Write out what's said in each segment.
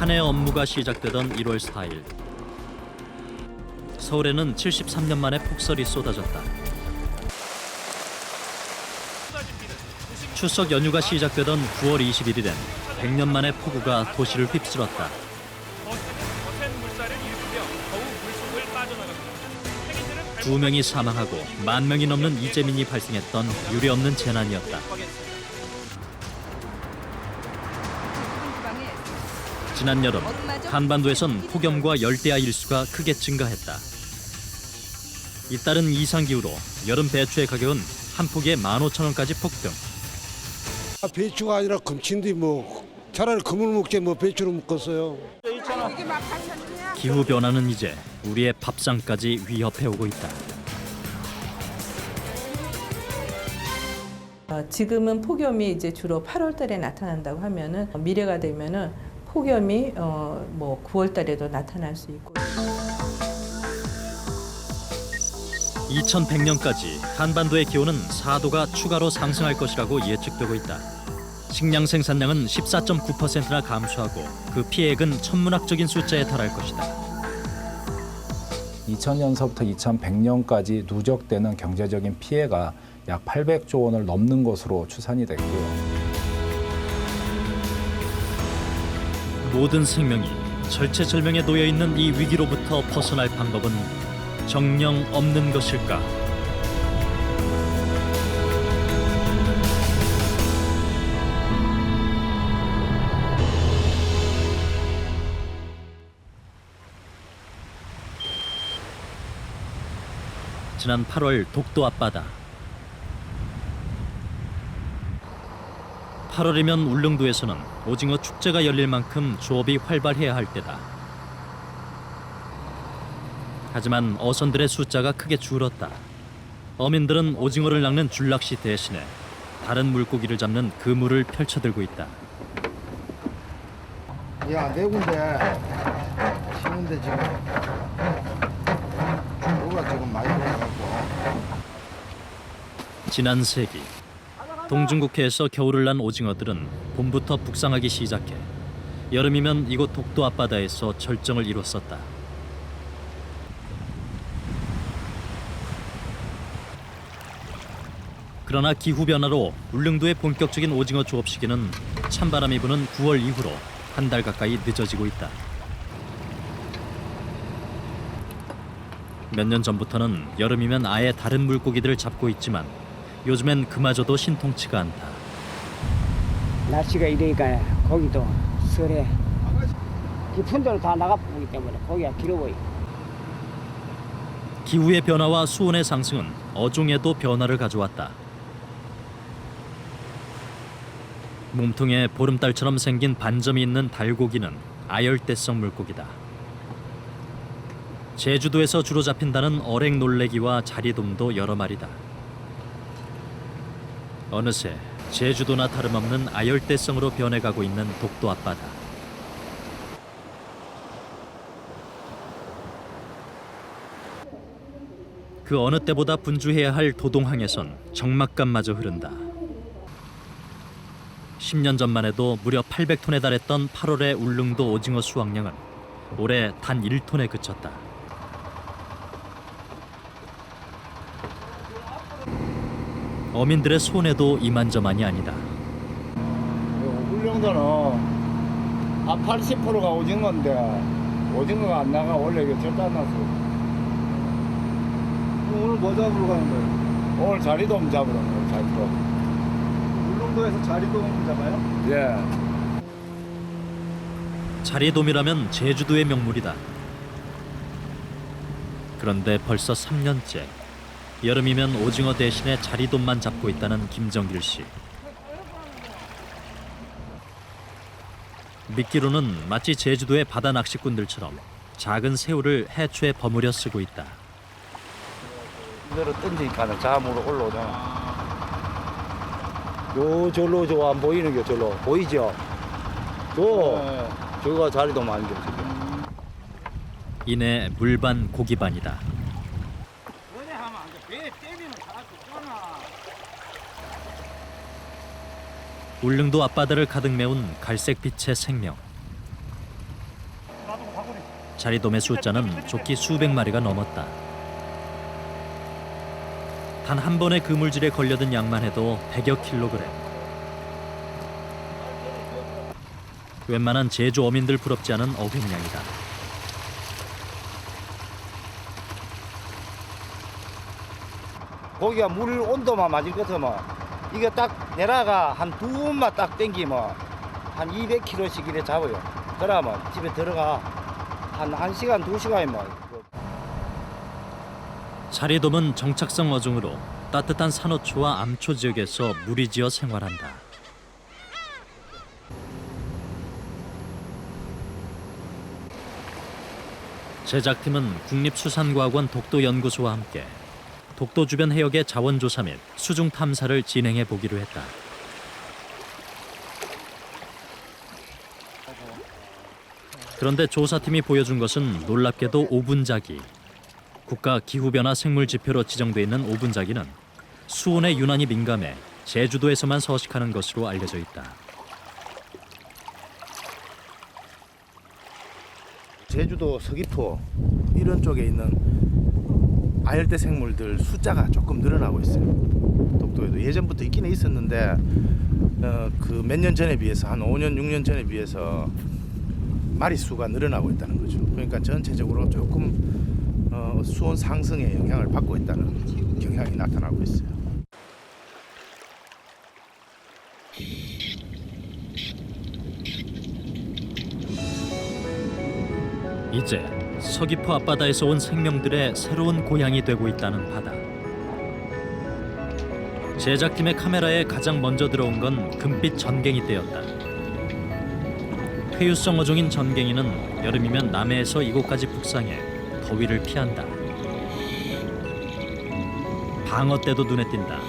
한 해 업무가 시작되던 1월 4일. 서울에는 73년 만에 폭설이 쏟아졌다. 추석 연휴가 시작되던 9월 21일엔 100년 만에 폭우가 도시를 휩쓸었다. 두 명이 사망하고 10,000명이 넘는 이재민이 발생했던 유례없는 재난이었다. 지난 여름, 한반도에선 폭염과 열대야 일수가 크게 증가했다. 잇따른 이상기후로 여름 배추의 가격은 한 포기에 15,000원까지 폭등. 배추가 아니라 금친데 뭐 차라리 금을 먹지 뭐 배추를 먹겠어요. 기후 변화는 이제 우리의 밥상까지 위협해 오고 있다. 지금은 폭염이 이제 주로 8월 달에 나타난다고 하면은 미래가 되면은 폭염이 뭐 9월 달에도 나타날 수 있고. 2100년까지 한반도의 기온은 4도가 추가로 상승할 것이라고 예측되고 있다. 식량 생산량은 14.9%나 감소하고 그 피해액은 천문학적인 숫자에 달할 것이다. 2000년서부터 2100년까지 누적되는 경제적인 피해가 약 800조 원을 넘는 것으로 추산이 됐고요. 모든 생명이 절체절명에 놓여 있는 이 위기로부터 벗어날 방법은 정녕 없는 것일까? 지난 8월 독도 앞바다. 8월이면 울릉도에서는 오징어 축제가 열릴 만큼 조업이 활발해야 할 때다. 하지만 어선들의 숫자가 크게 줄었다. 어민들은 오징어를 낚는 줄낚시 대신에 다른 물고기를 잡는 그물을 펼쳐들고 있다. 야, 네 군데 치는데 지금 뭐가 지금 많이 올라가고. 지난 세기 동중국해에서 겨울을 난 오징어들은 봄부터 북상하기 시작해 여름이면 이곳 독도 앞바다에서 절정을 이뤘었다. 그러나 기후 변화로 울릉도의 본격적인 오징어 조업 시기는 찬바람이 부는 9월 이후로 한 달 가까이 늦어지고 있다. 몇 년 전부터는 여름이면 아예 다른 물고기들을 잡고 있지만 요즘엔 그마저도 신통치가 않다. 날씨가 이러니까 고기도 썰해. 깊은 데로 다 나가보기 때문에 고기가 길어 보이고. 기후의 변화와 수온의 상승은 어종에도 변화를 가져왔다. 몸통에 보름달처럼 생긴 반점이 있는 달고기는 아열대성 물고기다. 제주도에서 주로 잡힌다는 어랭놀래기와 자리돔도 여러 마리다. 어느새 제주도나 다름없는 아열대성으로 변해가고 있는 독도 앞바다. 그 어느 때보다 분주해야 할 도동항에선 적막감마저 흐른다. 10년 전만 해도 무려 800톤에 달했던 8월의 울릉도 오징어 수확량은 올해 단 1톤에 그쳤다. 어민들의 손해도 이만저만이 아니다. 울릉도는 한 80%가 오징어인데 오징어가 안 나가. 원래 이게 절대 안 났어. 오늘 뭐 잡으러 가는 거예요? 오늘 자리돔 잡으러 가요. 자리돔. 울릉도에서 자리돔 잡아요? 예. 자리돔이라면 제주도의 명물이다. 그런데 벌써 3년째 여름이면 오징어 대신에 자리돔만 잡고 있다는 김정길 씨. 미끼로는 마치 제주도의 바다 낚시꾼들처럼 작은 새우를 해초에 버무려 쓰고 있다. 이대로 던지니까 자물로 올라오잖아. 요 절로 저 안 보이는 게 절로 보이죠? 저거가 자리돔 아니죠 지금. 이내 물반 고기반이다. 울릉도 앞바다를 가득 메운 갈색빛의 생명. 자리돔의 숫자는 좋기 수백 마리가 넘었다. 단 한 번의 그물질에 걸려든 양만 해도 100여 킬로그램. 웬만한 제주 어민들 부럽지 않은 어획량이다. 고기가 물 온도만 맞을 것 같으면 이게 딱 내려가 한 두 번만 딱 땡기면 한 200kg씩 이래 잡아요. 그러면 집에 들어가 한 1시간, 2시간이면 자리돔은 정착성 어종으로 따뜻한 산호초와 암초 지역에서 무리지어 생활한다. 제작팀은 국립수산과학원 독도연구소와 함께 독도 주변 해역의 자원조사 및 수중 탐사를 진행해 보기로 했다. 그런데 조사팀이 보여준 것은 놀랍게도 오분자기. 국가 기후변화 생물지표로 지정돼 있는 오분자기는 수온에 유난히 민감해 제주도에서만 서식하는 것으로 알려져 있다. 제주도 서귀포 이런 쪽에 있는 아열대 생물들 숫자가 조금 늘어나고 있어요. 독도에도 예전부터 있기는 있었는데 그 몇 년 전에 비해서 한 5년, 6년 전에 비해서 마리수가 늘어나고 있다는 거죠. 그러니까 전체적으로 조금 수온 상승에 영향을 받고 있다는 경향이 나타나고 있어요. 이제 서귀포 앞바다에서 온 생명들의 새로운 고향이 되고 있다는 바다. 제작팀의 카메라에 가장 먼저 들어온 건 금빛 전갱이떼였다. 회유성 어종인 전갱이는 여름이면 남해에서 이곳까지 북상해 더위를 피한다. 방어떼도 눈에 띈다.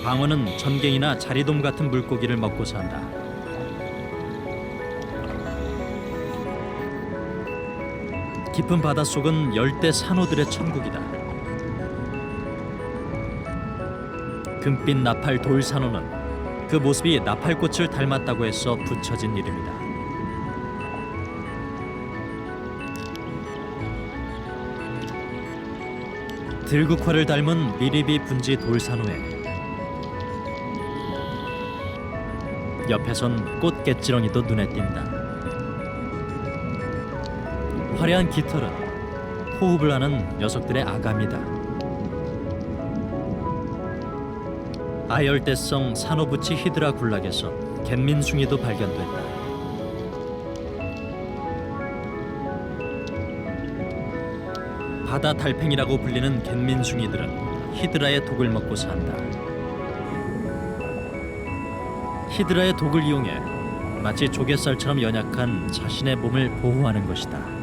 방어는 전갱이나 자리돔 같은 물고기를 먹고 산다. 깊은 바닷속은 열대 산호들의 천국이다. 금빛 나팔 돌산호는 그 모습이 나팔꽃을 닮았다고 해서 붙여진 이름이다. 들국화를 닮은 미리비 분지 돌산호에 옆에선 꽃갯지렁이도 눈에 띈다. 화려한 깃털은 호흡을 하는 녀석들의 아감이다. 아열대성 산호부치 히드라 군락에서 갯민숭이도 발견됐다. 바다 달팽이라고 불리는 갯민숭이들은 히드라의 독을 먹고 산다. 히드라의 독을 이용해 마치 조갯살처럼 연약한 자신의 몸을 보호하는 것이다.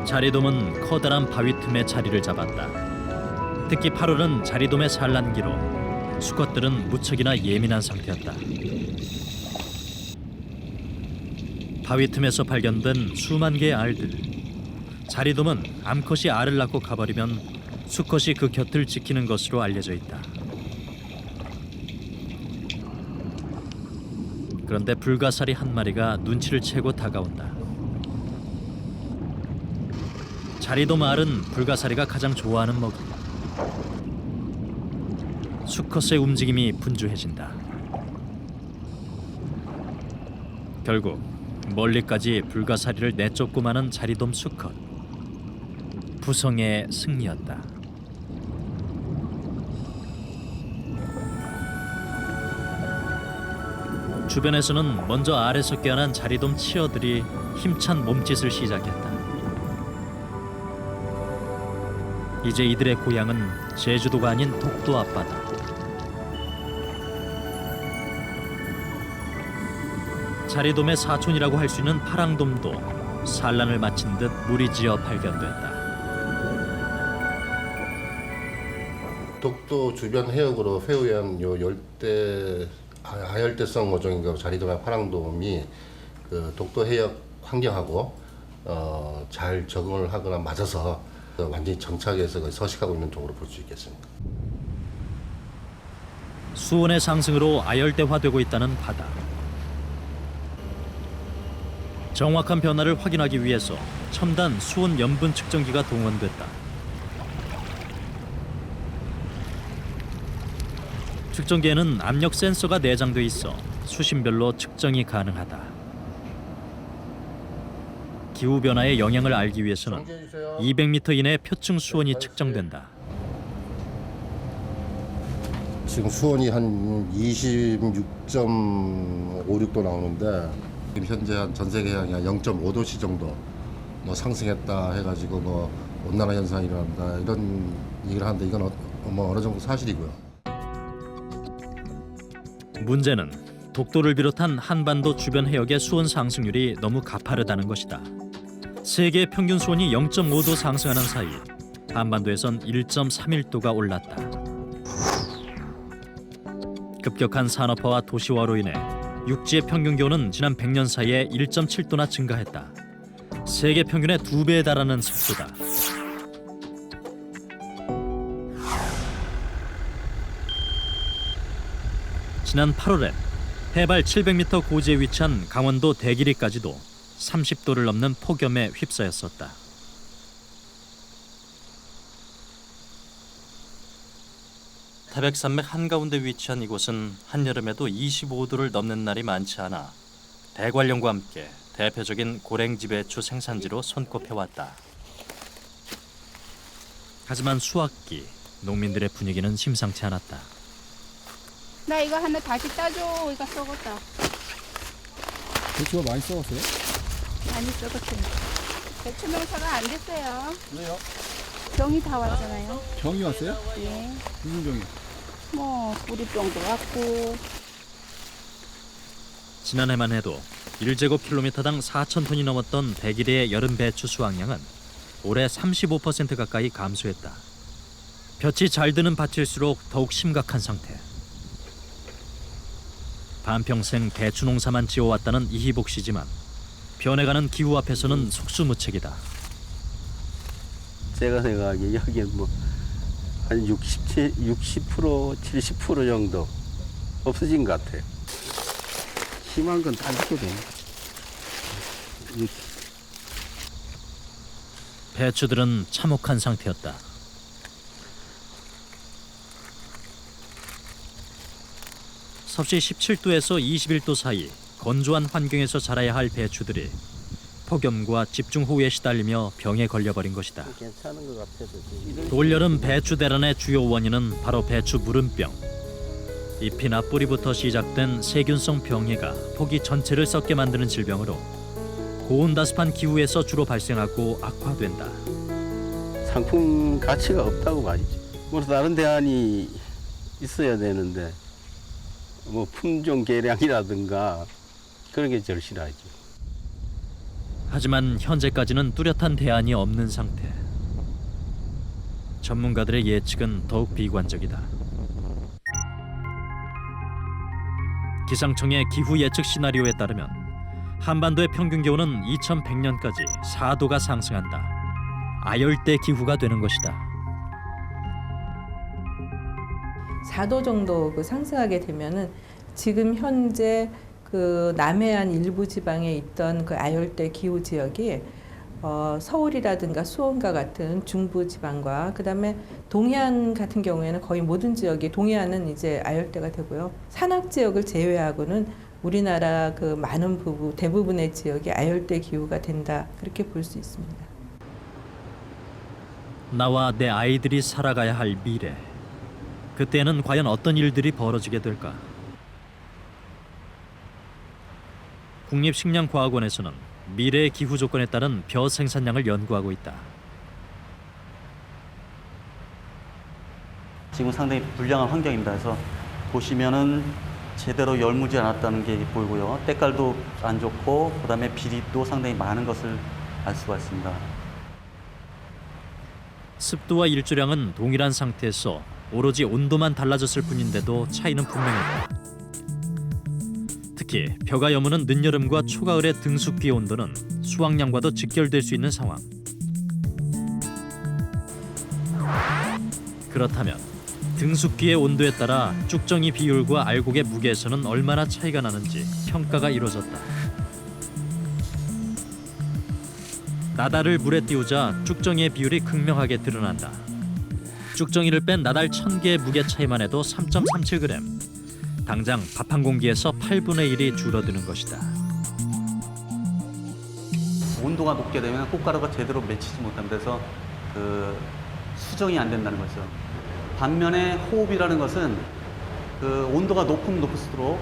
자리돔은 커다란 바위 틈에 자리를 잡았다. 특히 8월은 자리돔의 산란기로 수컷들은 무척이나 예민한 상태였다. 바위 틈에서 발견된 수만 개의 알들. 자리돔은 암컷이 알을 낳고 가버리면 수컷이 그 곁을 지키는 것으로 알려져 있다. 그런데 불가사리 한 마리가 눈치를 채고 다가온다. 자리돔 알은 불가사리가 가장 좋아하는 먹이. 수컷의 움직임이 분주해진다. 결국 멀리까지 불가사리를 내쫓고 마는 자리돔 수컷. 부성의 승리였다. 주변에서는 먼저 알에서 깨어난 자리돔 치어들이 힘찬 몸짓을 시작했다. 이제 이들의 고향은 제주도가 아닌 독도 앞바다. 자리돔의 사촌이라고 할 수 있는 파랑돔도 산란을 마친 듯 무리지어 발견됐다. 독도 주변 해역으로 회유한 요 열대 아열대성 어종인 자리돔과 파랑돔이 그 독도 해역 환경하고 잘 적응을 하거나 맞아서 완전히 정착해서 서식하고 있는 쪽으로 볼 수 있겠습니다. 수온의 상승으로 아열대화되고 있다는 바다. 정확한 변화를 확인하기 위해서 첨단 수온 염분 측정기가 동원됐다. 측정기에는 압력 센서가 내장돼 있어 수심별로 측정이 가능하다. 기후 변화의 영향을 알기 위해서는 200m 이내 표층 수온이 측정된다. 지금 수온이 한 26.56도 나오는데 지금 현재 전 세계 한 0.5도씨 정도 뭐 상승했다 해가지고 뭐 온난화 현상이 일어난다 이런 얘기를 하는데 이건 뭐 어느 정도 사실이고요. 문제는 독도를 비롯한 한반도 주변 해역의 수온 상승률이 너무 가파르다는 것이다. 세계 평균 수온이 0.5도 상승하는 사이 한반도에선 1.31도가 올랐다. 급격한 산업화와 도시화로 인해 육지의 평균 기온은 지난 100년 사이에 1.7도나 증가했다. 세계 평균의 2배에 달하는 속도다. 지난 8월에 해발 700m 고지에 위치한 강원도 대길이까지도 30도를 넘는 폭염에 휩싸였었다. 태백산맥 한가운데 위치한 이곳은 한여름에도 25도를 넘는 날이 많지 않아 대관령과 함께 대표적인 고랭지 배추 생산지로 손꼽혀왔다. 하지만 수확기 농민들의 분위기는 심상치 않았다. 나 이거 하나 다시 따줘. 이거 썩었다. 배추가 많이 썩었어요? 많이 썩었어요. 배추 농사가 안 됐어요. 왜요? 병이 다 왔잖아요. 병이 왔어요? 예. 무슨 병이? 뭐 뿌리병도 왔고. 지난해만 해도 1제곱킬로미터당 4,000톤이 넘었던 대길의 여름 배추 수확량은 올해 35% 가까이 감소했다. 볕이 잘 드는 밭일수록 더욱 심각한 상태. 반평생 배추 농사만 지어왔다는 이희복 씨지만 변해가는 기후 앞에서는 속수무책이다. 제가 생각하기에 여기는 뭐 한 60%, 70% 정도 없어진 것 같아요. 심한 건 다 이렇게 돼요. 배추들은 참혹한 상태였다. 섭씨 17도에서 21도 사이 건조한 환경에서 자라야 할 배추들이 폭염과 집중호우에 시달리며 병에 걸려버린 것이다. 괜찮은 것 같아서 지금. 올여름 배추 대란의 주요 원인은 바로 배추 무름병. 잎이나 뿌리부터 시작된 세균성 병해가 포기 전체를 썩게 만드는 질병으로 고온다습한 기후에서 주로 발생하고 악화된다. 상품 가치가 없다고 말이죠. 뭐 다른 대안이 있어야 되는데 뭐 품종 개량이라든가 그런 게 절실하죠. 하지만 현재까지는 뚜렷한 대안이 없는 상태. 전문가들의 예측은 더욱 비관적이다. 기상청의 기후 예측 시나리오에 따르면 한반도의 평균 기온은 2100년까지 4도가 상승한다. 아열대 기후가 되는 것이다. 4도 정도 상승하게 되면은 지금 현재 그 남해안 일부 지방에 있던 그 아열대 기후 지역이 서울이라든가 수원과 같은 중부 지방과 그다음에 동해안 같은 경우에는 거의 모든 지역이 동해안은 이제 아열대가 되고요. 산악 지역을 제외하고는 우리나라 그 많은 대부분의 지역이 아열대 기후가 된다. 그렇게 볼 수 있습니다. 나와 내 아이들이 살아가야 할 미래. 그때는 과연 어떤 일들이 벌어지게 될까? 국립식량과학원에서는 미래의 기후 조건에 따른 벼 생산량을 연구하고 있다. 지금 상당히 불량한 환경입니다. 그래서 보시면은 제대로 열무지 않았다는 게 보이고요. 때깔도 안 좋고 그다음에 비립도 상당히 많은 것을 알 수가 있습니다. 습도와 일조량은 동일한 상태에서 오로지 온도만 달라졌을 뿐인데도 차이는 분명했다. 특히 벼가 여무는 늦여름과 초가을의 등숙기 온도는 수확량과도 직결될 수 있는 상황. 그렇다면 등숙기의 온도에 따라 쭉정이 비율과 알곡의 무게에서는 얼마나 차이가 나는지 평가가 이루어졌다. 나달을 물에 띄우자 쭉정이의 비율이 극명하게 드러난다. 쭉정이를 뺀 나달 1000개의 무게 차이만 해도 3.37g. 당장 밥 한 공기에서 8분의 1이 줄어드는 것이다. 온도가 높게 되면 꽃가루가 제대로 맺히지 못하면서 그 수정이 안 된다는 거죠. 반면에 호흡이라는 것은 그 온도가 높으면 높을수록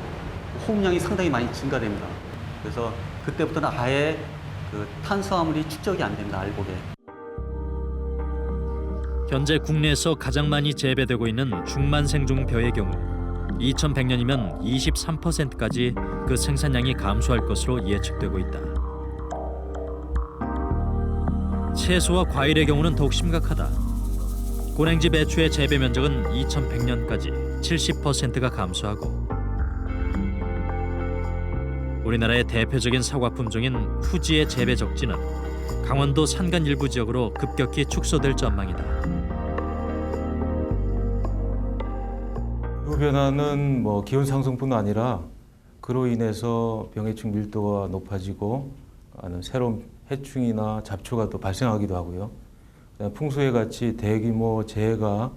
호흡량이 상당히 많이 증가됩니다. 그래서 그때부터는 아예 그 탄수화물이 축적이 안 된다, 알곡에. 현재 국내에서 가장 많이 재배되고 있는 중만생종벼의 경우 2100년이면 23%까지 그 생산량이 감소할 것으로 예측되고 있다. 채소와 과일의 경우는 더욱 심각하다. 고랭지 배추의 재배 면적은 2100년까지 70%가 감소하고 우리나라의 대표적인 사과 품종인 후지의 재배 적지는 강원도 산간 일부 지역으로 급격히 축소될 전망이다. 기후 변화는 기온 상승뿐 아니라 그로 인해서 병해충 밀도가 높아지고 새로운 해충이나 잡초가 또 발생하기도 하고요. 풍수해 같이 대규모 재해가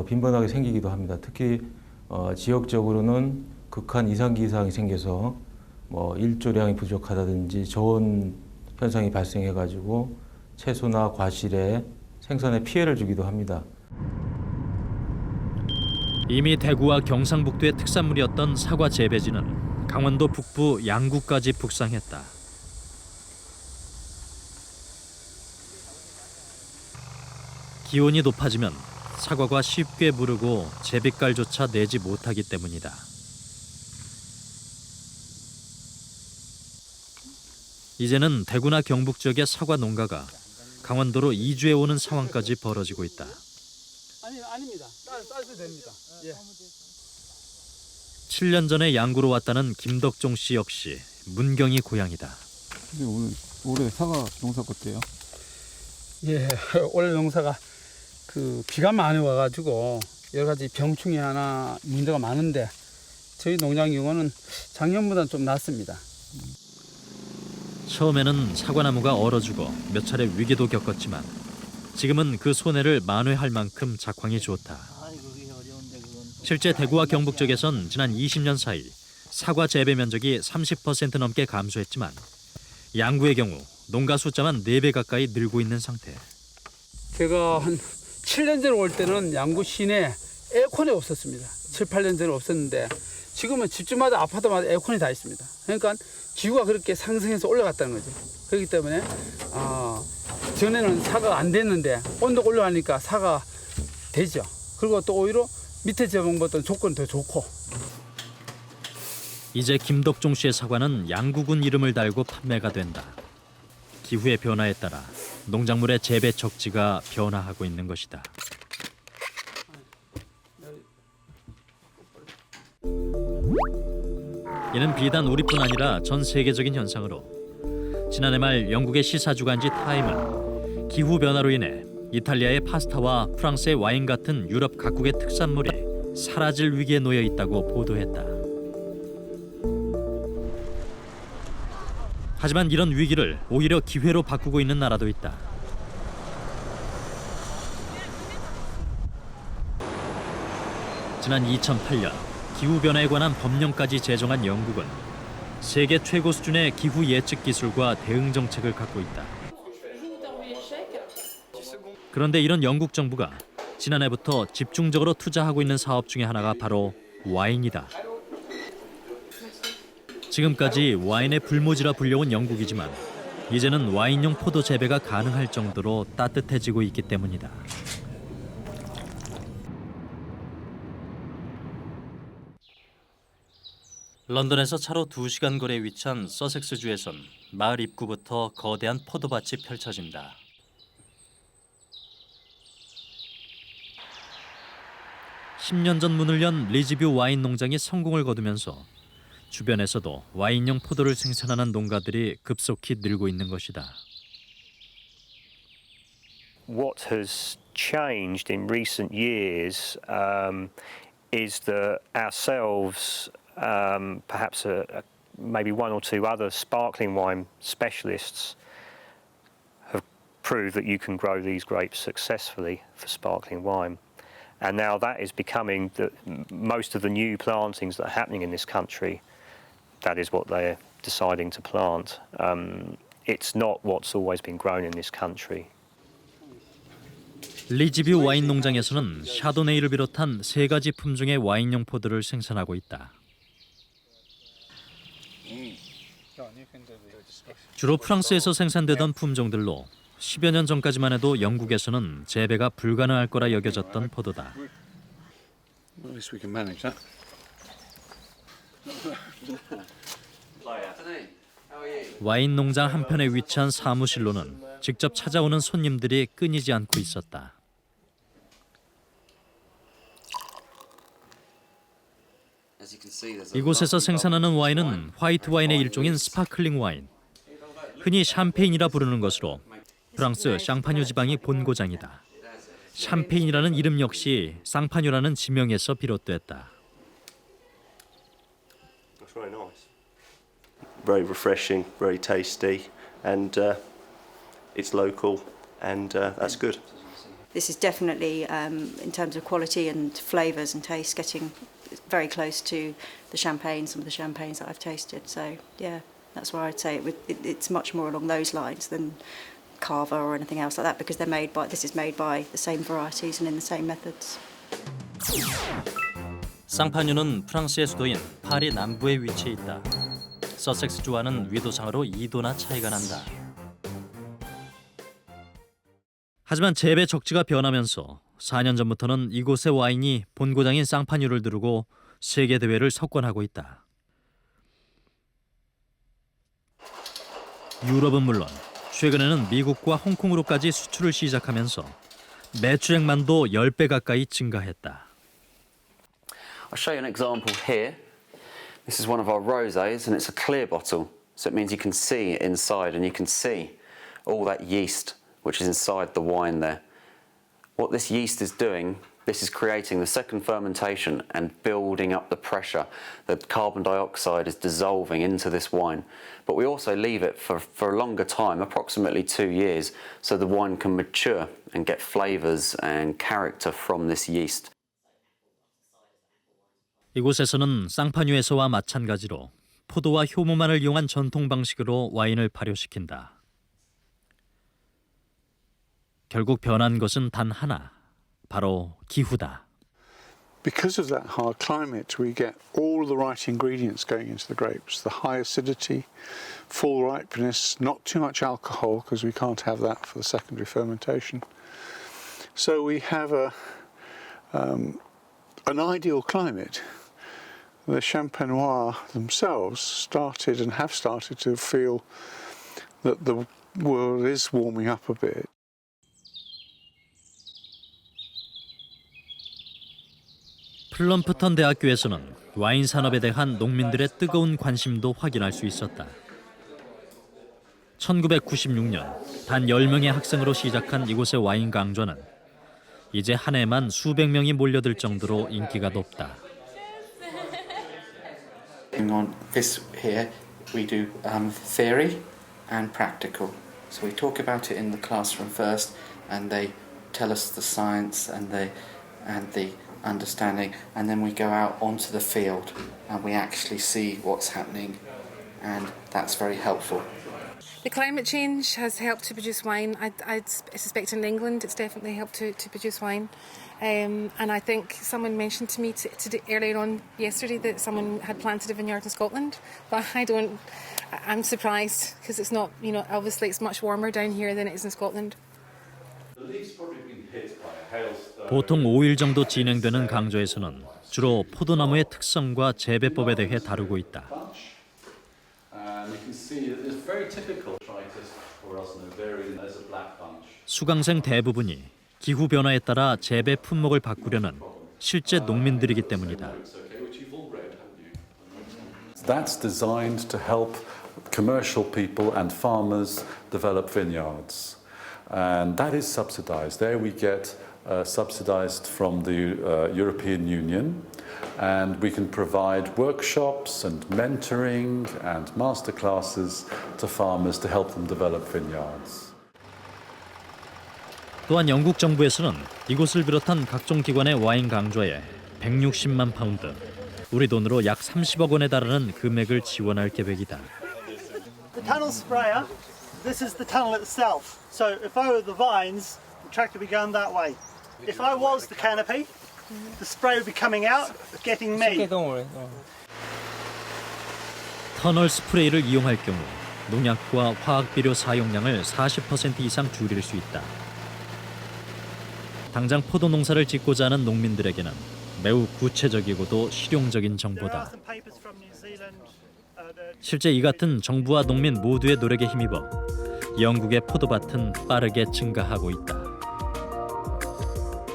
빈번하게 생기기도 합니다. 특히 지역적으로는 극한 이상기 이상이 생겨서 일조량이 부족하다든지 저온 현상이 발생해가지고 채소나 과실에 생산에 피해를 주기도 합니다. 이미 대구와 경상북도의 특산물이었던 사과 재배지는 강원도 북부 양구까지 북상했다. 기온이 높아지면 사과가 쉽게 무르고 재빛깔조차 내지 못하기 때문이다. 이제는 대구나 경북 지역의 사과 농가가 강원도로 이주해 오는 상황까지 벌어지고 있다. 아닙니다. 따도 됩니다. 예. 7년 전에 양구로 왔다는 김덕종 씨 역시 문경이 고향이다. 근데 오늘 올해 사과 농사가 어때요? 예, 올해 농사가 비가 많이 와가지고 여러 가지 병충해 하나 문제가 많은데 저희 농장 경우는 작년보다는 좀 낫습니다. 처음에는 사과나무가 얼어죽어 몇 차례 위기도 겪었지만 지금은 그 손해를 만회할 만큼 작황이 좋다. 실제 대구와 경북 쪽에선 지난 20년 사이 사과 재배 면적이 30% 넘게 감소했지만 양구의 경우 농가 숫자만 4배 가까이 늘고 있는 상태. 제가 한 7년 전에 올 때는 양구 시내 에어컨이 없었습니다. 7, 8년 전에 없었는데 지금은 집집마다 아파트마다 에어컨이 다 있습니다. 그러니까 기후가 그렇게 상승해서 올라갔다는 거죠. 그렇기 때문에 전에는 사과가 안 됐는데 온도가 올라가니까 사과 되죠. 그리고 또 오히려 밑에 지역보다는 조건이 더 좋고. 이제 김덕종 씨의 사과는 양구군 이름을 달고 판매가 된다. 기후의 변화에 따라 농작물의 재배 적지가 변화하고 있는 것이다. 이는 비단 우리뿐 아니라 전 세계적인 현상으로 지난해 말 영국의 시사주간지 타임은 기후 변화로 인해 이탈리아의 파스타와 프랑스의 와인 같은 유럽 각국의 특산물이 사라질 위기에 놓여 있다고 보도했다. 하지만 이런 위기를 오히려 기회로 바꾸고 있는 나라도 있다. 지난 2008년 기후변화에 관한 법령까지 제정한 영국은 세계 최고 수준의 기후 예측 기술과 대응 정책을 갖고 있다. 그런데 이런 영국 정부가 지난해부터 집중적으로 투자하고 있는 사업 중에 하나가 바로 와인이다. 지금까지 와인의 불모지라 불려온 영국이지만 이제는 와인용 포도 재배가 가능할 정도로 따뜻해지고 있기 때문이다. 런던에서 차로 2시간 거리에 위치한 서섹스주에선 마을 입구부터 거대한 포도밭이 펼쳐진다. (10년) 전 문을 연 리지뷰 와인 농장이 성공을 거두면서 주변에서도 와인용 포도를 생산하는 농가들이 급속히 늘고 있는 것이다. What has changed in recent years is that ourselves, perhaps maybe one or two other sparkling wine specialists, have proved that you can grow these grapes successfully for sparkling wine. And now that is becoming most of the new plantings that are happening in this country, that is what they're deciding to plant. It's not what's always been grown in this country. 리지뷰 와인 농장에서는 샤도네이를 비롯한 3가지 품종의 와인용 포도를 생산하고 있다. 주로 프랑스에서 생산되던 품종들로 10여 년 전까지만 해도 영국에서는 재배가 불가능할 거라 여겨졌던 포도다. At least we can manage that. 와인 농장 한편에 위치한 사무실로는 직접 찾아오는 손님들이 끊이지 않고 있었다. 이곳에서 생산하는 와인은 화이트 와인의 일종인 스파클링 와인, 흔히 샴페인이라 부르는 것으로 프랑스 샹파뉴 지방이 본고장이다. 샴페인이라는 이름 역시 쌍파뉴라는 지명에서 비롯됐다. That's very nice. Very refreshing, very tasty, and it's local, and that's good. This is definitely, in terms of quality and flavours and taste, getting very close to the champagne, some of the champagnes that I've tasted. So yeah, that's why I'd say it's much more along those lines than Cava or anything else like that, because this is made by the same varieties and in the same methods. 쌍파뉴는 프랑스의 수도인 파리 남부에 위치해 있다. 서섹스주와는 위도상으로 2도나 차이가 난다. 하지만 재배 적지가 변하면서 4년 전부터는 이곳의 와인이 본고장인 쌍파뉴를 두르고 세계 대회를 석권하고 있다. 유럽은 물론 최근에는 미국과 홍콩으로까지 수출을 시작하면서 매출액만도 10배 가까이 증가했다. I'll show you an example here. This is one of our rosés and it's a clear bottle. So it means you can see inside and you can see all that yeast which is inside the wine there. What this yeast is doing, this is creating the second fermentation and building up the pressure. The carbon dioxide is dissolving into this wine. But we also leave it for a longer time, approximately 2 years, so the wine can mature and get flavours and character from this yeast. 이곳에서는 쌍파뉴에서와 마찬가지로 포도와 효모만을 이용한 전통 방식으로 와인을 발효시킨다. 결국 변한 것은 단 하나, 바로 기후다. Because of that hard climate, we get all the right ingredients going into the grapes. The high acidity, full ripeness, not too much alcohol because we can't have that for the secondary fermentation. So we have an ideal climate. The Champenois themselves started and have started to feel that the world is warming up a bit. 플럼프턴 대학교에서는 와인 산업에 대한 농민들의 뜨거운 관심도 확인할 수 있었다. 1996년 단 10명의 학생으로 시작한 이곳의 와인 강좌는 이제 한 해만 수백 명이 몰려들 정도로 인기가 높다. On this here, we do theory and practical. So we talk about it in the classroom first, and they tell us the science and the understanding, and then we go out onto the field and we actually see what's happening, and that's very helpful. The climate change has helped to produce wine. I suspect in England it's definitely helped to produce wine. And I think someone mentioned to me earlier on yesterday that someone had planted a vineyard in Scotland, but I'm surprised because it's not, obviously it's much warmer down here than it is in Scotland. 보통 5일 정도 진행되는 강좌에서는 주로 포도나무의 특성과 재배법에 대해 다루고 있다. 수강생 대부분이 기후 변화에 따라 재배 품목을 바꾸려는 실제 농민들이기 때문이다. That's designed to help commercial people and farmers develop vineyards. And that is subsidized. There we get subsidised from the European Union, and we can provide workshops and mentoring and masterclasses to farmers to help them develop vineyards. 또한 영국 정부에서는 이곳을 비롯한 각종 기관의 와인 강좌에 160만 파운드, 우리 돈으로 약 30억 원에 달하는 금액을 지원할 계획이다. The tunnel sprayer, this is the tunnel itself. So if I were the vines, the tractor would be going that way. If I was the canopy, the spray would be coming out, getting me. 터널 스프레이를 이용할 경우 농약과 화학 비료 사용량을 40% 이상 줄일 수 있다. 당장 포도 농사를 짓고자 하는 농민들에게는 매우 구체적이고도 실용적인 정보다. 실제 이 같은 정부와 농민 모두의 노력에 힘입어 영국의 포도밭은 빠르게 증가하고 있다.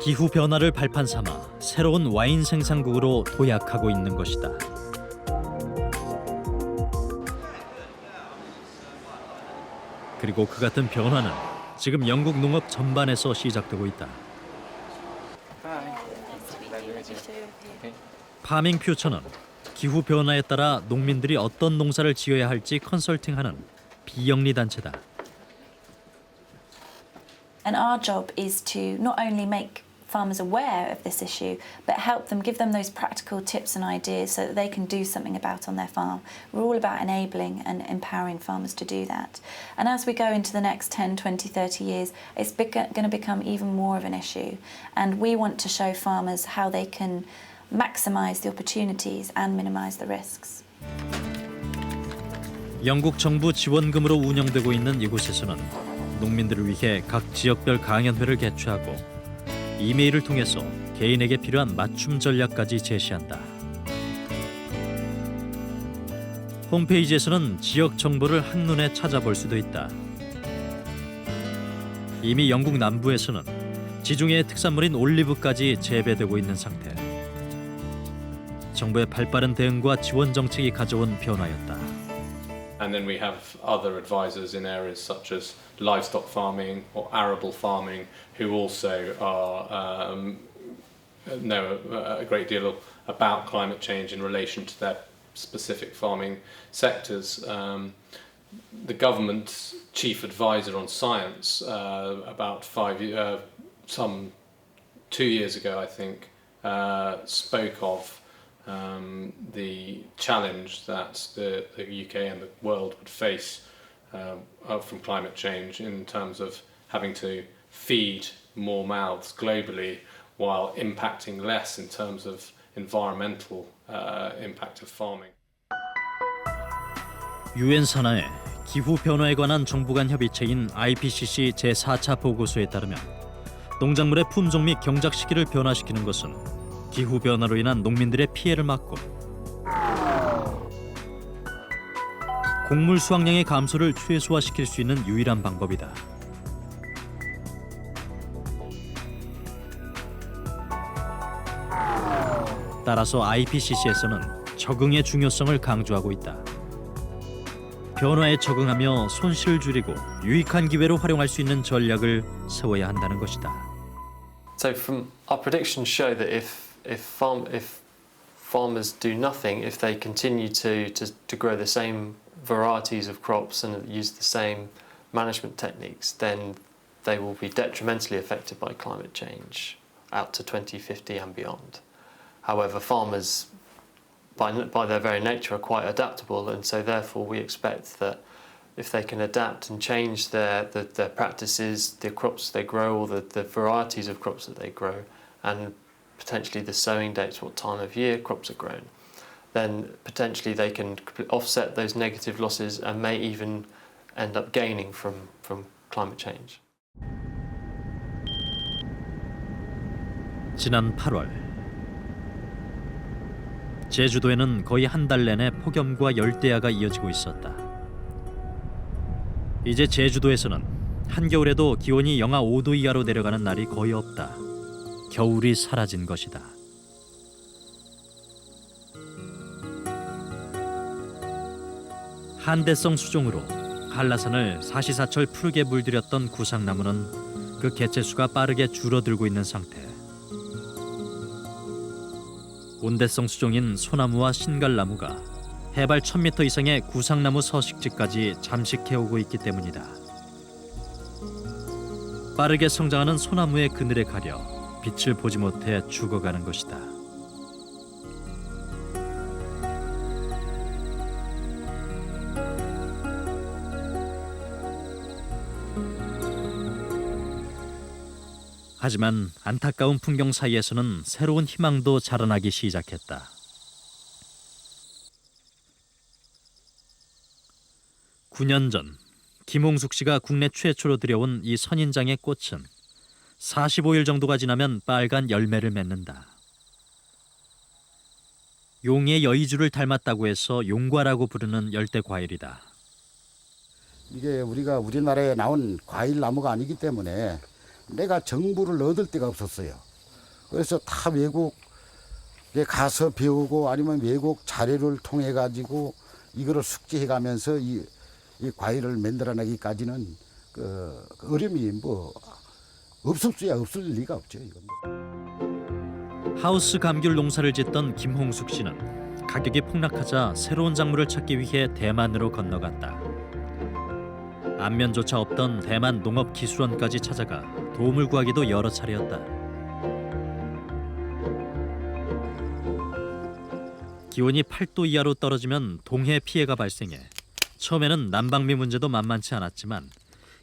기후 변화를 발판 삼아 새로운 와인 생산국으로 도약하고 있는 것이다. 그리고 그 같은 변화는 지금 영국 농업 전반에서 시작되고 있다. 파밍 퓨처는 기후 변화에 따라 농민들이 어떤 농사를 지어야 할지 컨설팅하는 비영리 단체다. And our job is to not only make farmers aware of this issue, but help them, give them those practical tips and ideas so that they can do something about on their farm. We're all about enabling and empowering farmers to do that. And as we go into the next 10, 20, 30 years, it's going to become even more of an issue. And we want to show farmers how they can maximise the opportunities and minimise the risks. 영국 정부 지원금으로 운영되고 있는 이곳에서는 농민들을 위해 각 지역별 강연회를 개최하고 이메일을 통해서 개인에게 필요한 맞춤 전략까지 제시한다. 홈페이지에서는 지역 정보를 한눈에 찾아볼 수도 있다. 이미 영국 남부에서는 지중해의 특산물인 올리브까지 재배되고 있는 상태. 정부의 발빠른 대응과 지원 정책이 가져온 변화였다. And then we have other advisors in areas such as livestock farming or arable farming who also know a great deal about climate change in relation to their specific farming sectors. The government's chief advisor on science about 2 years ago, I think, spoke of the challenge that the UK and the world would face from climate change in terms of having to feed more mouths globally while impacting less in terms of environmental impact of farming. 유엔 산하의 기후 변화에 관한 정부 간 협의체인 IPCC 제4차 보고서에 따르면 농작물의 품종 및 경작 시기를 변화시키는 것은 기후 변화로 인한 농민들의 피해를 막고 곡물 수확량의 감소를 최소화시킬 수 있는 유일한 방법이다. 따라서 IPCC에서는 적응의 중요성을 강조하고 있다. 변화에 적응하며 손실을 줄이고 유익한 기회로 활용할 수 있는 전략을 세워야 한다는 것이다. So from our predictions show that if farmers do nothing, if they continue to grow the same varieties of crops and use the same management techniques, then they will be detrimentally affected by climate change out to 2050 and beyond. However, farmers, by their very nature, are quite adaptable, and so therefore we expect that if they can adapt and change their practices, the crops they grow, or the varieties of crops that they grow, and potentially the sowing dates, what time of year crops are grown, then potentially they can offset those negative losses and may even end up gaining from climate change. 지난 8월 제주도에는 거의 한 달 내내 폭염과 열대야가 이어지고 있었다. 이제 제주도에서는 한겨울에도 기온이 영하 5도 이하로 내려가는 날이 거의 없다. 겨울이 사라진 것이다. 한대성 수종으로 한라산을 사시사철 푸르게 물들였던 구상나무는 그 개체수가 빠르게 줄어들고 있는 상태. 온대성 수종인 소나무와 신갈나무가 해발 1000m 이상의 구상나무 서식지까지 잠식해오고 있기 때문이다. 빠르게 성장하는 소나무의 그늘에 가려 빛을 보지 못해 죽어가는 것이다. 하지만 안타까운 풍경 사이에서는 새로운 희망도 자라나기 시작했다. 9년 전 김홍숙 씨가 국내 최초로 들여온 이 선인장의 꽃은 45일 정도가 지나면 빨간 열매를 맺는다. 용의 여의주를 닮았다고 해서 용과라고 부르는 열대 과일이다. 이게 우리가 우리나라에 나온 과일 나무가 아니기 때문에 내가 정보를 얻을 데가 없었어요. 그래서 다 외국에 가서 배우고 아니면 외국 자료를 통해 가지고 이거를 숙지해 가면서 이 과일을 만들어내기까지는 그 어려움이 뭐 없을 리가 없죠. 이건. 하우스 감귤 농사를 짓던 김홍숙 씨는 가격이 폭락하자 새로운 작물을 찾기 위해 대만으로 건너갔다. 안면조차 없던 대만 농업기술원까지 찾아가 도움을 구하기도 여러 차례였다. 기온이 8도 이하로 떨어지면 동해 피해가 발생해 처음에는 난방비 문제도 만만치 않았지만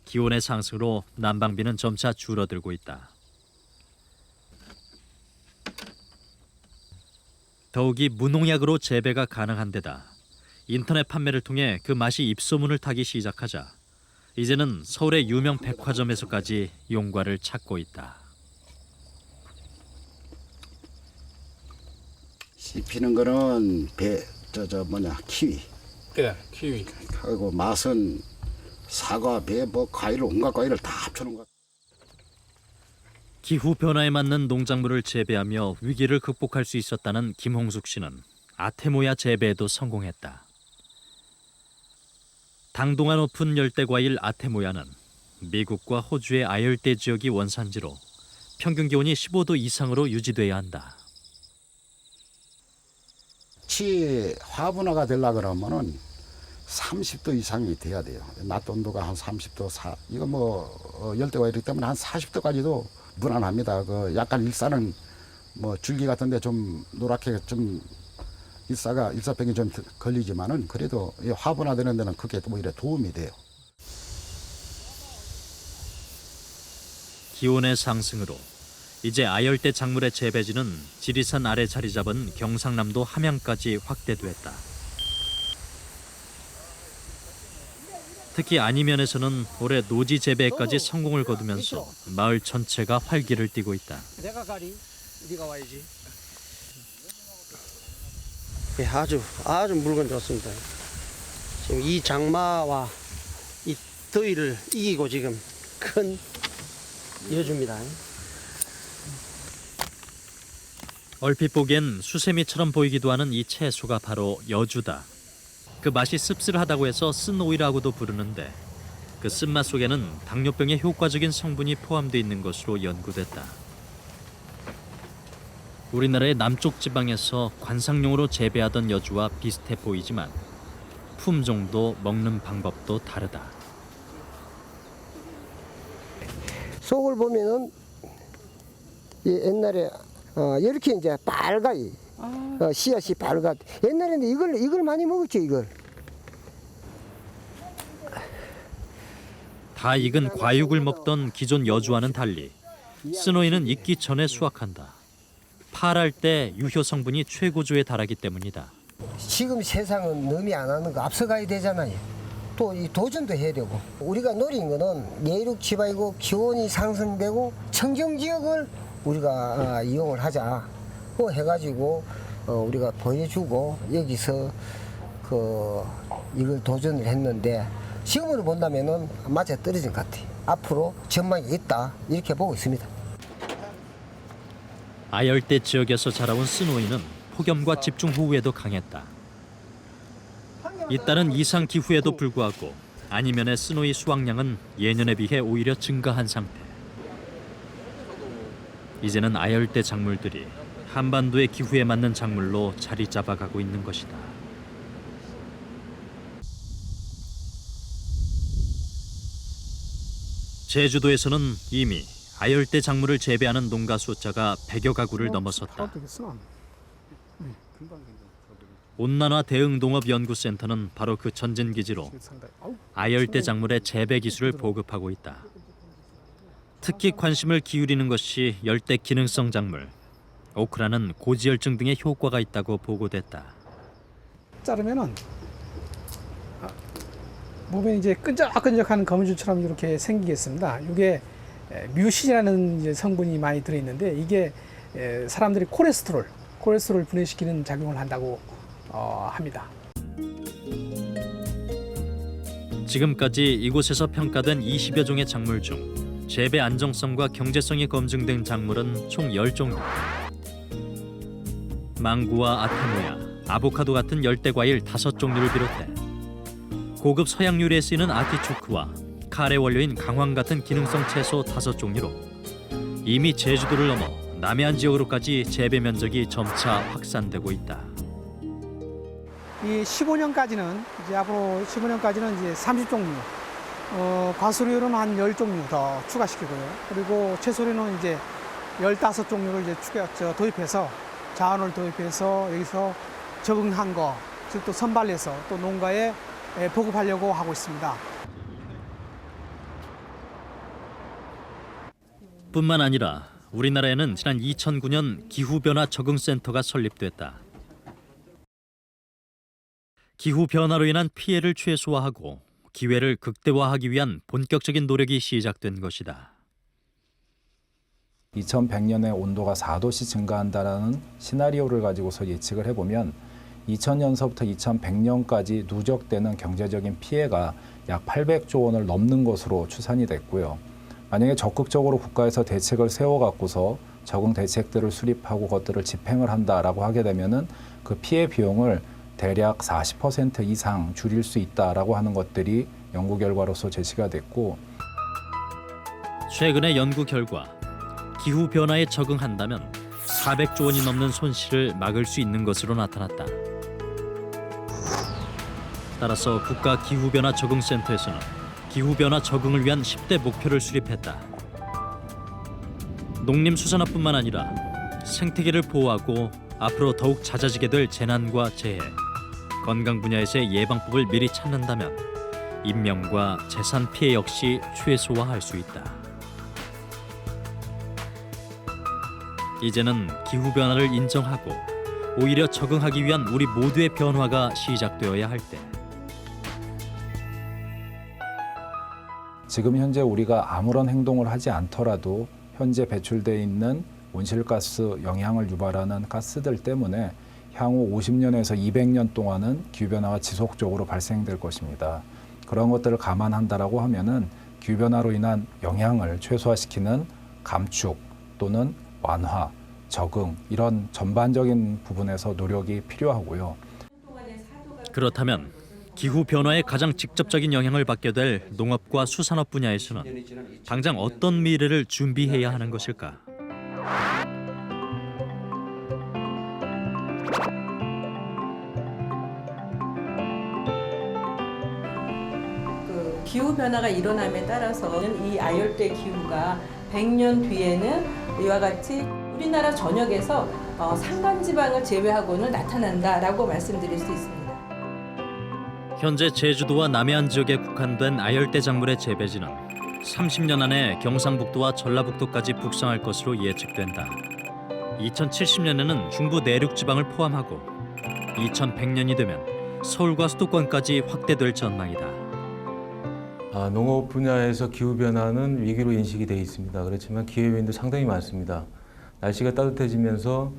기온의 상승으로 난방비는 점차 줄어들고 있다. 더욱이 무농약으로 재배가 가능한 데다 인터넷 판매를 통해 그 맛이 입소문을 타기 시작하자 이제는 서울의 유명 백화점에서까지 용과를 찾고 있다. 씹히는 거는 키위. 네, 키위. 하고 맛은 사과, 배, 과일, 온갖 과일을 다 합쳐놓은 것. 기후 변화에 맞는 농작물을 재배하며 위기를 극복할 수 있었다는 김홍숙 씨는 아테모야 재배에도 성공했다. 당도가 높은 열대과일 아테모야는 미국과 호주의 아열대 지역이 원산지로 평균 기온이 15도 이상으로 유지돼야 한다. 치 화분화가 되려 그러면은 30도 이상이 돼야 돼요. 낮 온도가 한 30도 이거 열대과일이기 때문에 한 40도까지도 무난합니다. 그 약간 일사는 줄기 같은데 좀 노랗게 좀 일사병이 좀 걸리지만은 그래도 화분화되는 데는 그게 오히려 도움이 돼요. 기온의 상승으로 이제 아열대 작물의 재배지는 지리산 아래 자리 잡은 경상남도 함양까지 확대됐다. 특히 안이면에서는 올해 노지 재배까지 성공을 거두면서 마을 전체가 활기를 띠고 있다. 내가 가리, 네가 와야지. 예, 아주 물건 좋습니다. 지금 이 장마와 이 더위를 이기고 지금 큰 여주입니다. 얼핏 보기엔 수세미처럼 보이기도 하는 이 채소가 바로 여주다. 그 맛이 씁쓸하다고 해서 쓴오이라고도 부르는데 그 쓴맛 속에는 당뇨병에 효과적인 성분이 포함되어 있는 것으로 연구됐다. 우리나라의 남쪽 지방에서 관상용으로 재배하던 여주와 비슷해 보이지만 품종도 먹는 방법도 다르다. 속을 보면은 옛날에 이렇게 이제 빨가이 씨앗이 빨갛. 옛날에는 이걸 많이 먹었죠, 이걸. 다 익은 과육을 먹던 기존 여주와는 달리 쓴오이는 익기 전에 수확한다. 파랄 때 유효 성분이 최고조에 달하기 때문이다. 지금 세상은 너무 안 하는 거 앞서가야 되잖아요. 또 이 도전도 해야 되고. 우리가 노린 거는 내륙 지방이고 기온이 상승되고 청정 지역을 우리가 이용을 하자. 그거 해가지고 우리가 보여주고 여기서 이걸 도전을 했는데 지금으로 본다면은 맞아 떨어진 것 같아. 앞으로 전망이 있다 이렇게 보고 있습니다. 아열대 지역에서 자라온 쓴오이는 폭염과 집중호우에도 강했다. 잇따른 이상 기후에도 불구하고 안이면의 쓴오이 수확량은 예년에 비해 오히려 증가한 상태. 이제는 아열대 작물들이 한반도의 기후에 맞는 작물로 자리 잡아가고 있는 것이다. 제주도에서는 이미 아열대 작물을 재배하는 농가 숫자가 100여 가구를 넘어섰다. 온난화 대응 농업 연구센터는 바로 그 전진 기지로 아열대 작물의 재배 기술을 보급하고 있다. 특히 관심을 기울이는 것이 열대 기능성 작물. 오크라는 고지혈증 등의 효과가 있다고 보고됐다. 자르면은 몸에 이제 끈적끈적한 거미줄처럼 이렇게 생기겠습니다. 이게 뮤신이라는 이제 성분이 많이 들어있는데 이게 사람들이 콜레스테롤 분해시키는 작용을 한다고 합니다. 지금까지 이곳에서 평가된 20여 종의 작물 중 재배 안정성과 경제성이 검증된 작물은 총 10종류. 망고와 아타모야, 아보카도 같은 열대과일 5종류를 비롯해 고급 서양 요리에 쓰이는 아티초크와 카레 원료인 강황 같은 기능성 채소 5종류로 이미 제주도를 넘어 남해안 지역으로까지 재배 면적이 점차 확산되고 있다. 이 15년까지는 이제 앞으로 15년까지는 이제 30종류, 과수류는 한 10종류 더 추가시키고요. 그리고 채소류는 이제 15종류를 이제 도입해서 자원을 도입해서 여기서 적응한 거, 즉 또 선발해서 또 농가에 보급하려고 하고 있습니다. 뿐만 아니라 우리나라에는 지난 2009년 기후변화 적응센터가 설립됐다. 기후변화로 인한 피해를 최소화하고 기회를 극대화하기 위한 본격적인 노력이 시작된 것이다. 2100년에 온도가 4도씩 증가한다는 시나리오를 가지고서 예측을 해보면 2000년서부터 2100년까지 누적되는 경제적인 피해가 약 800조 원을 넘는 것으로 추산이 됐고요. 만약에 적극적으로 국가에서 대책을 세워갖고서 적응 대책들을 수립하고 그것들을 집행을 한다라고 하게 되면은 그 피해 비용을 대략 40% 이상 줄일 수 있다라고 하는 것들이 연구 결과로서 제시가 됐고, 최근의 연구 결과 기후 변화에 적응한다면 400조 원이 넘는 손실을 막을 수 있는 것으로 나타났다. 따라서 국가기후변화 적응센터에서는 기후변화 적응을 위한 10대 목표를 수립했다. 농림수산업뿐만 아니라 생태계를 보호하고 앞으로 더욱 잦아지게 될 재난과 재해, 건강 분야에서의 예방법을 미리 찾는다면 인명과 재산 피해 역시 최소화할 수 있다. 이제는 기후변화를 인정하고 오히려 적응하기 위한 우리 모두의 변화가 시작되어야 할 때, 지금 현재 우리가 아무런 행동을 하지 않더라도 현재 배출되어 있는 온실가스 영향을 유발하는 가스들 때문에 향후 50년에서 200년 동안은 기후변화가 지속적으로 발생될 것입니다. 그런 것들을 감안한다라고 하면은 기후변화로 인한 영향을 최소화시키는 감축 또는 완화, 적응 이런 전반적인 부분에서 노력이 필요하고요. 그렇다면 기후 변화에 가장 직접적인 영향을 받게 될 농업과 수산업 분야에서는 당장 어떤 미래를 준비해야 하는 것일까? 기후 변화가 일어남에 따라서는 이 아열대 기후가 100년 뒤에는 이와 같이 우리나라 전역에서 산간지방을 제외하고는 나타난다라고 말씀드릴 수 있습니다. 현재 제주도와 남해안 지역에 국한된 아열대 작물의 재배지는 30년 안에 경상북도와 전라북도까지 북상할 것으로 예측된다. 2070년에는 중부 내륙 지방을 포함하고 2100년이 되면 서울과 수도권까지 확대될 전망이다. 농업 분야에서 기후변화는 위기로 인식이 되어 있습니다. 그렇지만 기회 요인도 상당히 많습니다. 날씨가 따뜻해지면서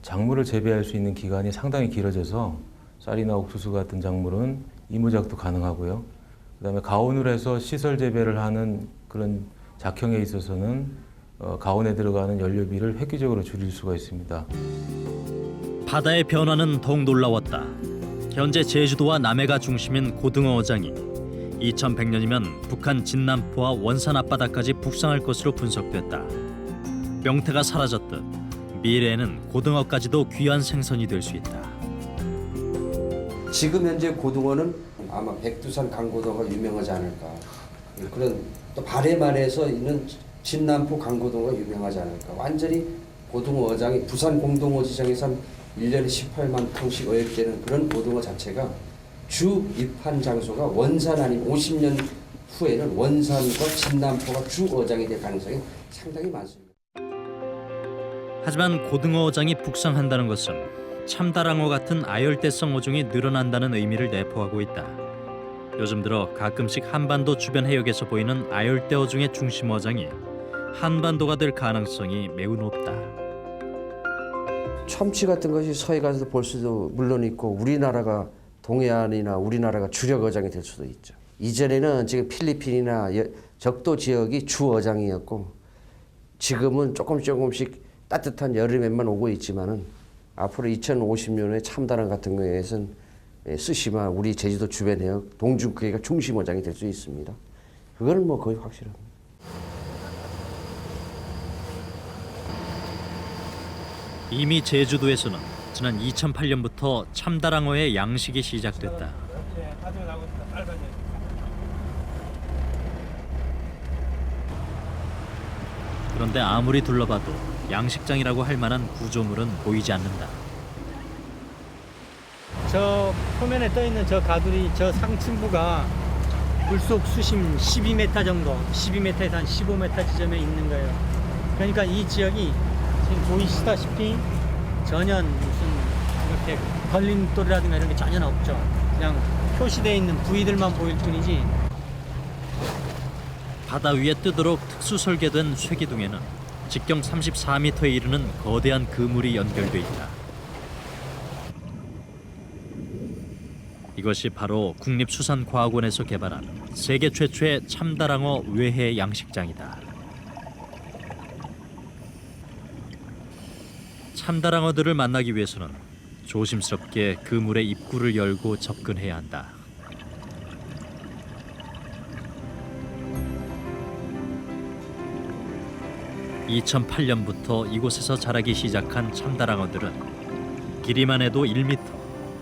작물을 재배할 수 있는 기간이 상당히 길어져서 쌀이나 옥수수 같은 작물은 이모작도 가능하고요. 그다음에 가온을 해서 시설 재배를 하는 그런 작형에 있어서는 가온에 들어가는 연료비를 획기적으로 줄일 수가 있습니다. 바다의 변화는 더욱 놀라웠다. 현재 제주도와 남해가 중심인 고등어 어장이 2100년이면 북한 진남포와 원산 앞바다까지 북상할 것으로 분석됐다. 명태가 사라졌듯 미래에는 고등어까지도 귀한 생선이 될 수 있다. 지금 현재 고등어는 아마 백두산 강고등어가 유명하지 않을까. 그런 또 발해만에서 있는 진남포 강고등어가 유명하지 않을까. 완전히 고등어 어장이 부산 공동어지장에서 한 1년에 18만 톤씩 어획되는 그런 고등어 자체가 주 입한 장소가 원산 아니면 50년 후에는 원산과 진남포가 주 어장이 될 가능성이 상당히 많습니다. 하지만 고등어 어장이 북상한다는 것은 참다랑어 같은 아열대성 어종이 늘어난다는 의미를 내포하고 있다. 요즘 들어 가끔씩 한반도 주변 해역에서 보이는 아열대 어종의 중심 어장이 한반도가 될 가능성이 매우 높다. 참치 같은 것이 서해 가서도 볼 수도 물론 있고 우리나라가 동해안이나 우리나라가 주력 어장이 될 수도 있죠. 이전에는 지금 필리핀이나 적도 지역이 주 어장이었고 지금은 조금씩 따뜻한 여름에만 오고 있지만은 앞으로 2050년에 참다랑 같은 거에선 스시마 우리 제주도 주변 해역 동중크기가 중심 어장이 될 수 있습니다. 그거는 뭐 거의 확실합니다. 이미 제주도에서는 지난 2008년부터 참다랑어의 양식이 시작됐다. 그런데 아무리 둘러봐도 양식장이라고 할 만한 구조물은 보이지 않는다. 저 표면에 떠 있는 저 가두리 저 상층부가 물속 수심 12m 정도, 12m에서 한 15m 지점에 있는 거예요. 그러니까 이 지역이 지금 보이시다시피 전혀 무슨 이렇게 걸림돌이라든가 이런 게 전혀 없죠. 그냥 표시되어 있는 부위들만 보일 뿐이지. 바다 위에 뜨도록 특수 설계된 쇠기둥에는 직경 34m에 이르는 거대한 그물이 연결돼 있다. 이것이 바로 국립수산과학원에서 개발한 세계 최초의 참다랑어 외해 양식장이다. 참다랑어들을 만나기 위해서는 조심스럽게 그물의 입구를 열고 접근해야 한다. (2008년부터) 이곳에서 자라기 시작한 참다랑어들은 길이만 해도 1m,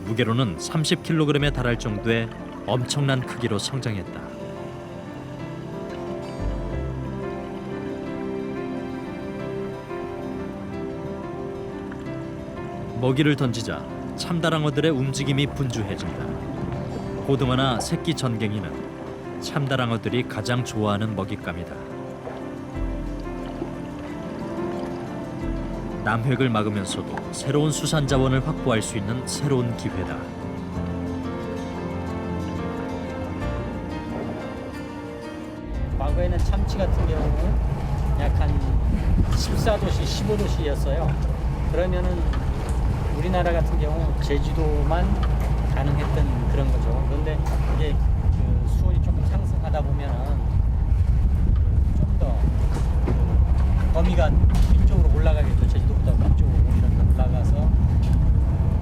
무게로는 30kg에 달할 정도의 엄청난 크기로 성장했다. 먹이를 던지자 참다랑어들의 움직임이 분주해진다. 고등어나 새끼 전갱이는 참다랑어들이 가장 좋아하는 먹잇감이다. 남획을 막으면서도 새로운 수산 자원을 확보할 수 있는 새로운 기회다. 과거에는 참치 같은 경우는 약 한 14도씨, 15도씨였어요. 그러면은 우리나라 같은 경우 제주도만 가능했던 그런 거죠. 그런데 이게 그 수온이 조금 상승하다 보면은 좀 더 범위가 위쪽으로 올라가겠죠. 제주도보다 위쪽으로 올라가서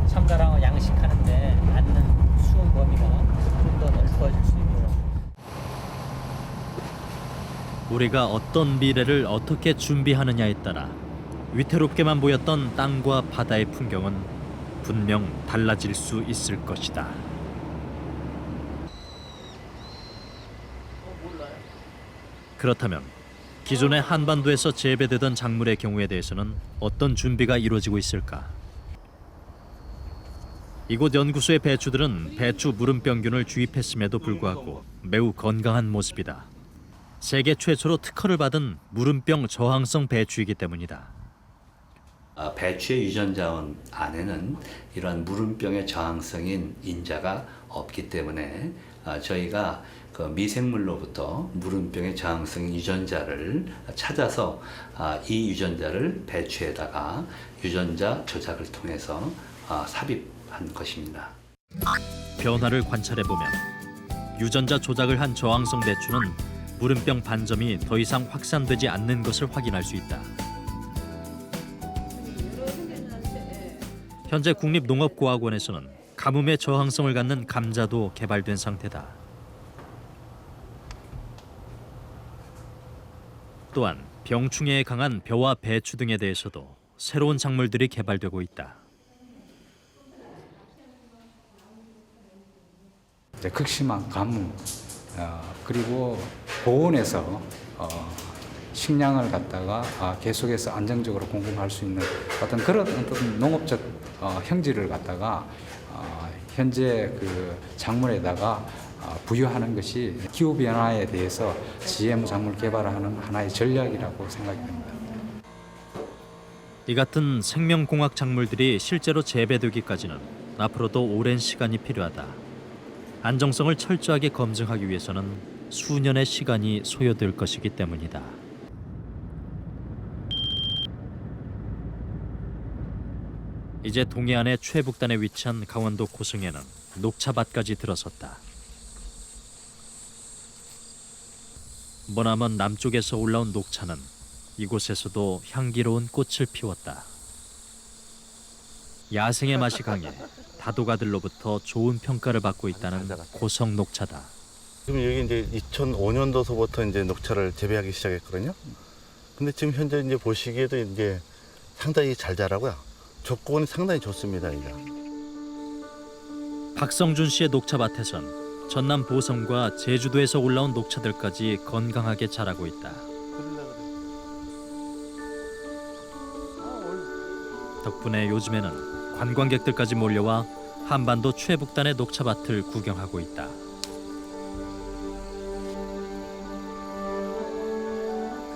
참다랑어 양식하는데 맞는 수온 범위가 좀 더 넓어질 수 있고요. 우리가 어떤 미래를 어떻게 준비하느냐에 따라 위태롭게만 보였던 땅과 바다의 풍경은 분명 달라질 수 있을 것이다. 그렇다면 기존의 한반도에서 재배되던 작물의 경우에 대해서는 어떤 준비가 이루어지고 있을까? 이곳 연구소의 배추들은 배추 무름병균을 주입했음에도 불구하고 매우 건강한 모습이다. 세계 최초로 특허를 받은 무름병 저항성 배추이기 때문이다. 배추의 유전자원 안에는 이러한 무름병의 저항성인 인자가 없기 때문에 저희가 그 미생물로부터 무름병의 저항성 유전자를 찾아서 이 유전자를 배추에다가 유전자 조작을 통해서 삽입한 것입니다. 변화를 관찰해보면 유전자 조작을 한 저항성 배추는 무름병 반점이 더 이상 확산되지 않는 것을 확인할 수 있다. 현재 국립농업고학원에서는 가뭄에 저항성을 갖는 감자도 개발된 상태다. 또한 병충해에 강한 벼와 배추 등에 대해서도 새로운 작물들이 개발되고 있다. 극심한 가뭄 그리고 고온에서 식량을 갖다가 계속해서 안정적으로 공급할 수 있는 그런 어떤 농업적 형질을 갖다가 현재 그 작물에다가 부여하는 것이 기후 변화에 대해서 GM 작물 개발하는 하나의 전략이라고 생각이 됩니다. 이 같은 생명공학 작물들이 실제로 재배되기까지는 앞으로도 오랜 시간이 필요하다. 안정성을 철저하게 검증하기 위해서는 수년의 시간이 소요될 것이기 때문이다. 이제 동해안의 최북단에 위치한 강원도 고성에는 녹차밭까지 들어섰다. 머나먼 남쪽에서 올라온 녹차는 이곳에서도 향기로운 꽃을 피웠다. 야생의 맛이 강해 다도가들로부터 좋은 평가를 받고 있다는 고성 녹차다. 지금 여기 이제 2005년도서부터 이제 녹차를 재배하기 시작했거든요. 근데 지금 현재 이제 보시기에도 이제 상당히 잘 자라고요. 조건이 상당히 좋습니다. 이제. 박성준 씨의 녹차밭에선 전남 보성과 제주도에서 올라온 녹차들까지 건강하게 자라고 있다. 덕분에 요즘에는 관광객들까지 몰려와 한반도 최북단의 녹차밭을 구경하고 있다.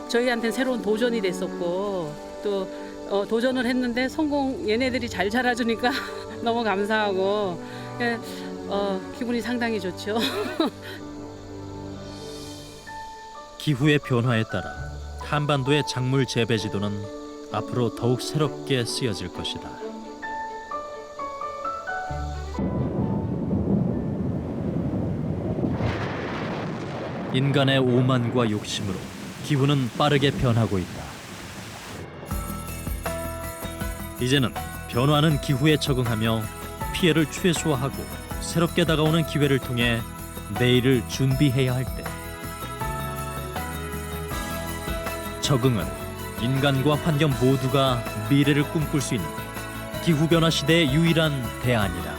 저희한테는 새로운 도전이 됐었고 또 도전을 했는데 얘네들이 잘 자라주니까 너무 감사하고 기분이 상당히 좋죠. 기후의 변화에 따라 한반도의 작물 재배 지도는 앞으로 더욱 새롭게 쓰여질 것이다. 인간의 오만과 욕심으로 기후는 빠르게 변하고 있다. 이제는 변화하는 기후에 적응하며 피해를 최소화하고 새롭게 다가오는 기회를 통해 내일을 준비해야 할 때, 적응은 인간과 환경 모두가 미래를 꿈꿀 수 있는 기후변화 시대의 유일한 대안이다.